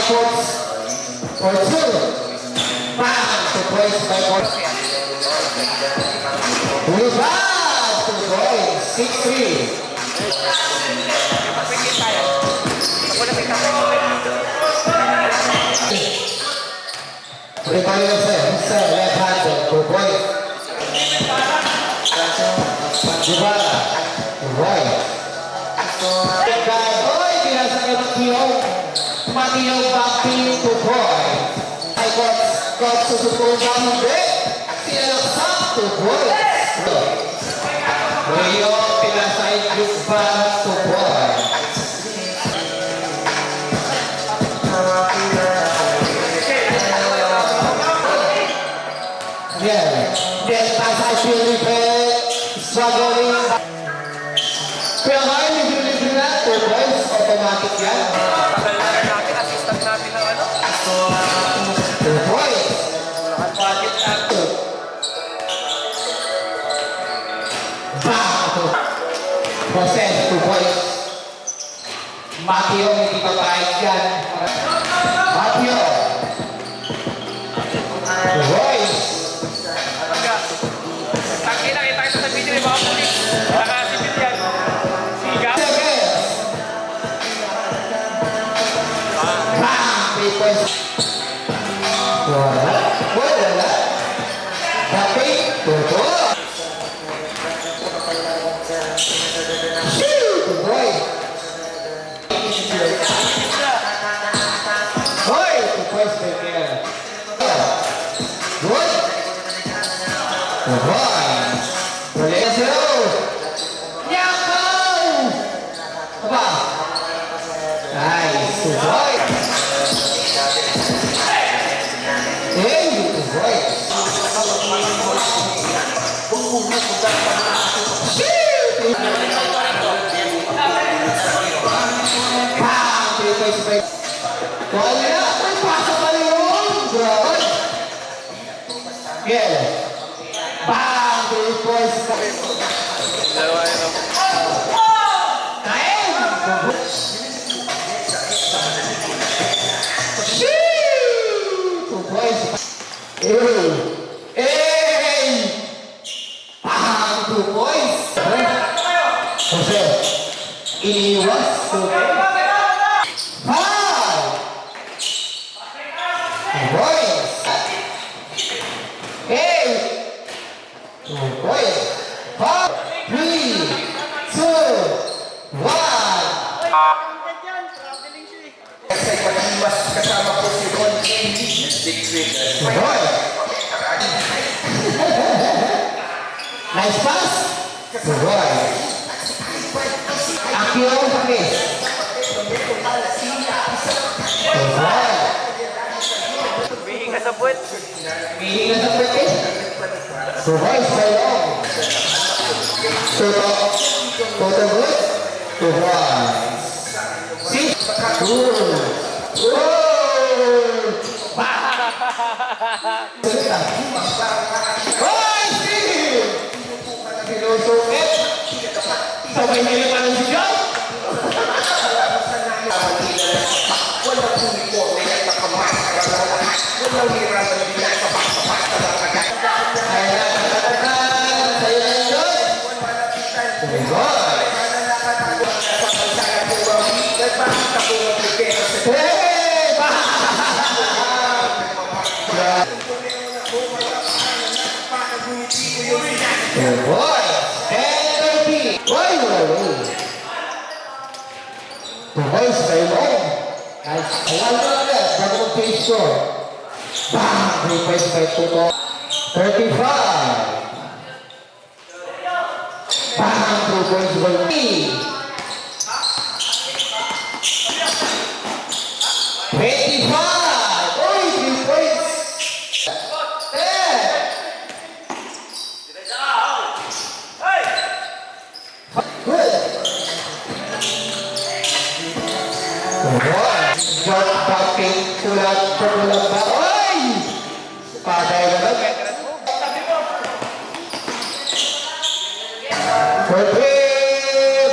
coach for two. Bang! 2 points by coach. Rebound to boys. 6-3. Rebound sa left hand. 2 points. Dibala. Roy. Oy, pinasakay ng Kiyong. Matiyong Bampi to boy. Ay, coach susupong Bampi. Sinalaksak to boy. Rayo, pinasay Jukba to boy. Then pasay Filipe. Struggling. Kaya ngayon, hindi na 2 points. Automatic yan. Tagal na rin natin, assistant natin ng ano. 2 points. Budget natin. Bang! Process, 2 points. Matthew, hindi pa kahit yan. Matthew. Royce. Tangin na, kita sa video ni mga pulis. Nakasipit yan. Siga. Bang! 3 points. Wala. Wala. Tapi, tuto. Shoot! Boy! Hoy! 2 points by Kiel. Good. Boy! Let's go! Yako! Aba! Nice! Boy! Hey! Boy! Shoot! Bang! 3 points by wala! Ay, pasok pa rin yun! Grabe! Kiel! Bang! 3 points by Dalawa yun. Kain! Shoot! 2 points. Hey! Bang! 2 points. Jose, iniwas. 2 points. 5 points. Hey! 2 points. 5, 3, 2, 1. Kasi pag-iwas kasama po si Ron Andy. Boy! Nice pass. Boy! Akio sa face. Boy! Bihing ka sa buwet. Piling na sa face. Boy, sa'yo. Tuto. Tuto good. Boy! Six. Good. Good. Hoy, Steve! Sinusungit. Sabay nila pa ng sigaw. Walang uniforme at nakamaskara ng lahat. Walang hirapan nila sa basta-basta ng agad. Ay, nakakatakan. Sa'yo na yun, Diyos. Boy! Nagpakita po ng prepare sa Hey! Boy! 10-30. Boy! Boys, by long. Nice. Ayan mo lang yan. Bago mag-face score. Bang! 3 points by Tuto. 35. Bang! 2 points by me. 25. Oy! 3 points. 10. Good. Boy! Shot bumping. Sulat. Pagulap ba? Oy! Patay na ba?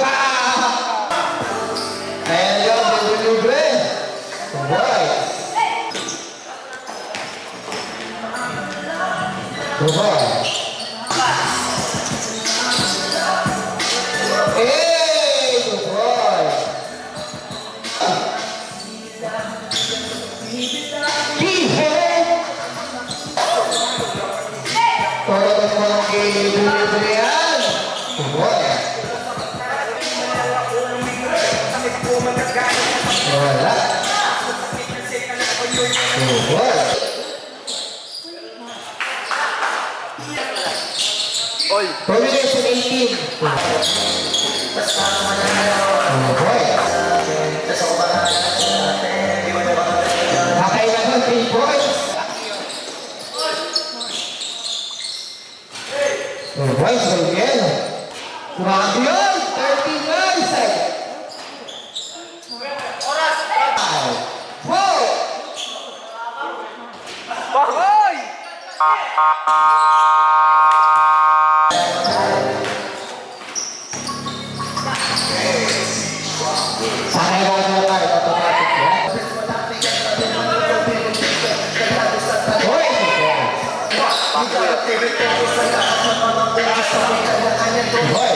Bang! Ayan yun, libre. Boy! Good boy. Hey, good boy. Defense. Todo mo ng kinibilibriyan. Good boy. Wala. Good boy. Oy. Combination 18. Oh boy. Nakailangan 3 points. Oh boy, so again. Grabe yun! 39 seconds. 5, 4, Bahoy! sakay mo na tayo. Automatic yan. Boy, boy. Sakto, boy.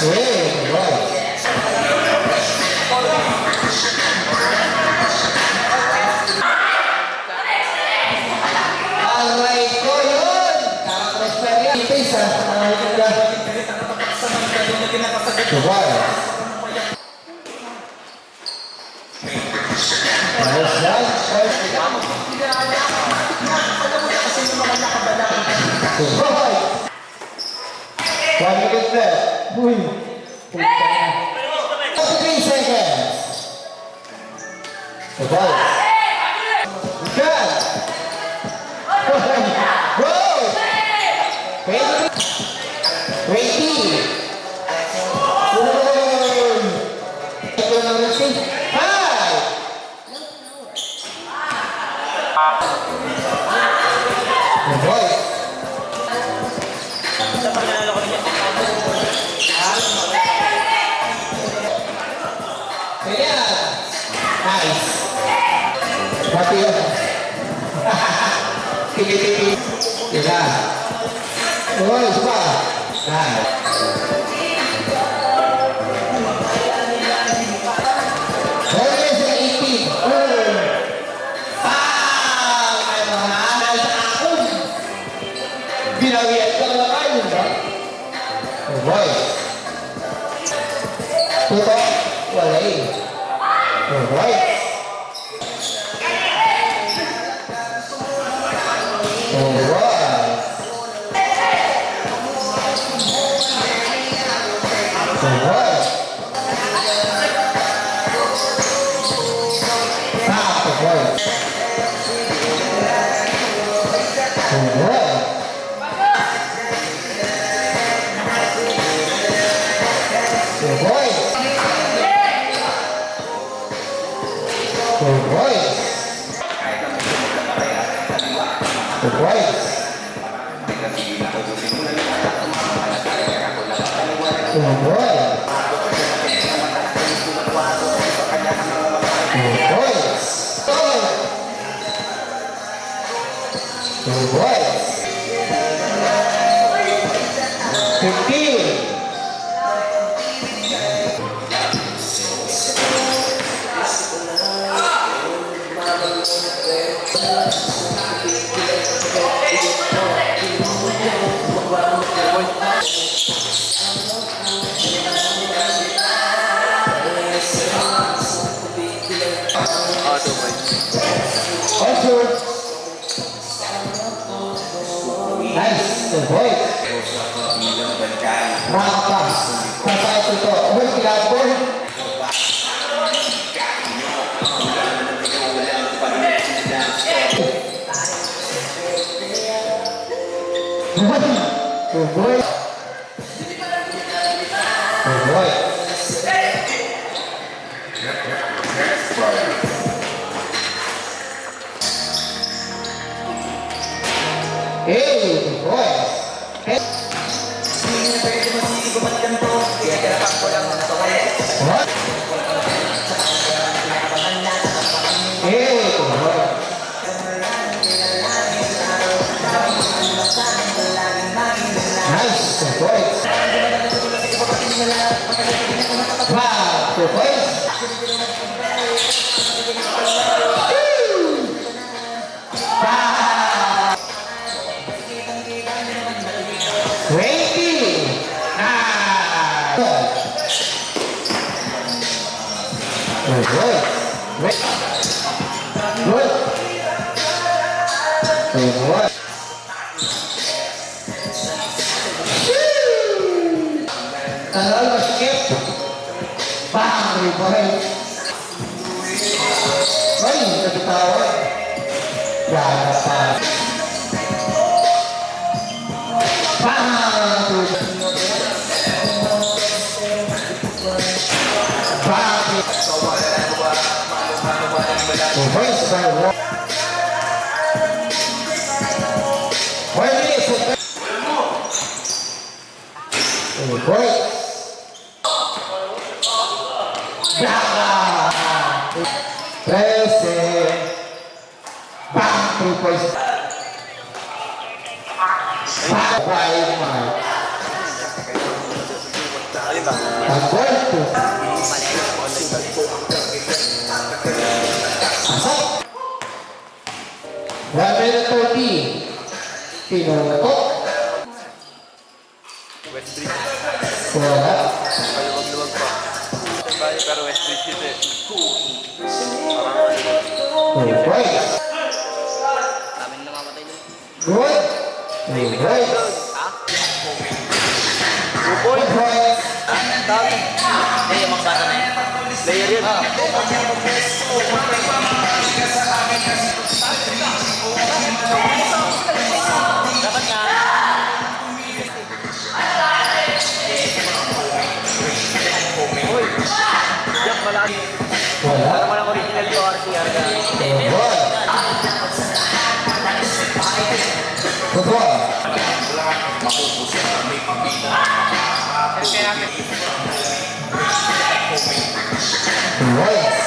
Hey, boy. Alay ko yun! Kakapasper yan. Face ha. Boy. Nice shot. Boy. 1 minute left. Uy. 3 seconds. Boy. Good. Go! 20. 20. Good. Ito na naman si 5. Good boy. Kaya. Nice. Pati yun. Tiki-tiki. Isa. Uy, isa. Nice. Always an 18. Uy. May mahanal sa akong. Binawian ko na kayo, ba? Oh boy. Tuto. Wala eh. Oh boy. Oh boy. Oh boy. Ah, oh boy. Oh boy. Oh boy. Oh boy. Oh boy. Oh boy. Oh boy. Oh boy. 15. Also, nice, good boy. Round pass. Pasay ito. Uy, kilabol. Good boy. Boy. Hey, boys. Hey. What? Hey, boy. Nice, boys. Wow, boys. Wow. 20. Ah. Good. Good. Good. Good. Kalau skip, bang, boy. Ay, ketawa. Jangan apa. Bang, boys, boy. Boy. Bang, 3 points. Westbridge. Wala. Maluwag-luwag pa. Pero Westbridge yun eh. Two points. Daming namamatay dun. Good. 3 points. Ha? 2 Good points. points. Dami. Hindi, yung mga bata na yan. Player yun. Dapat nga. Uy, Jack malaki. Wala. Parang walang original yung RCR ka. Good boy. Good boy. Kaya namin. Good boys.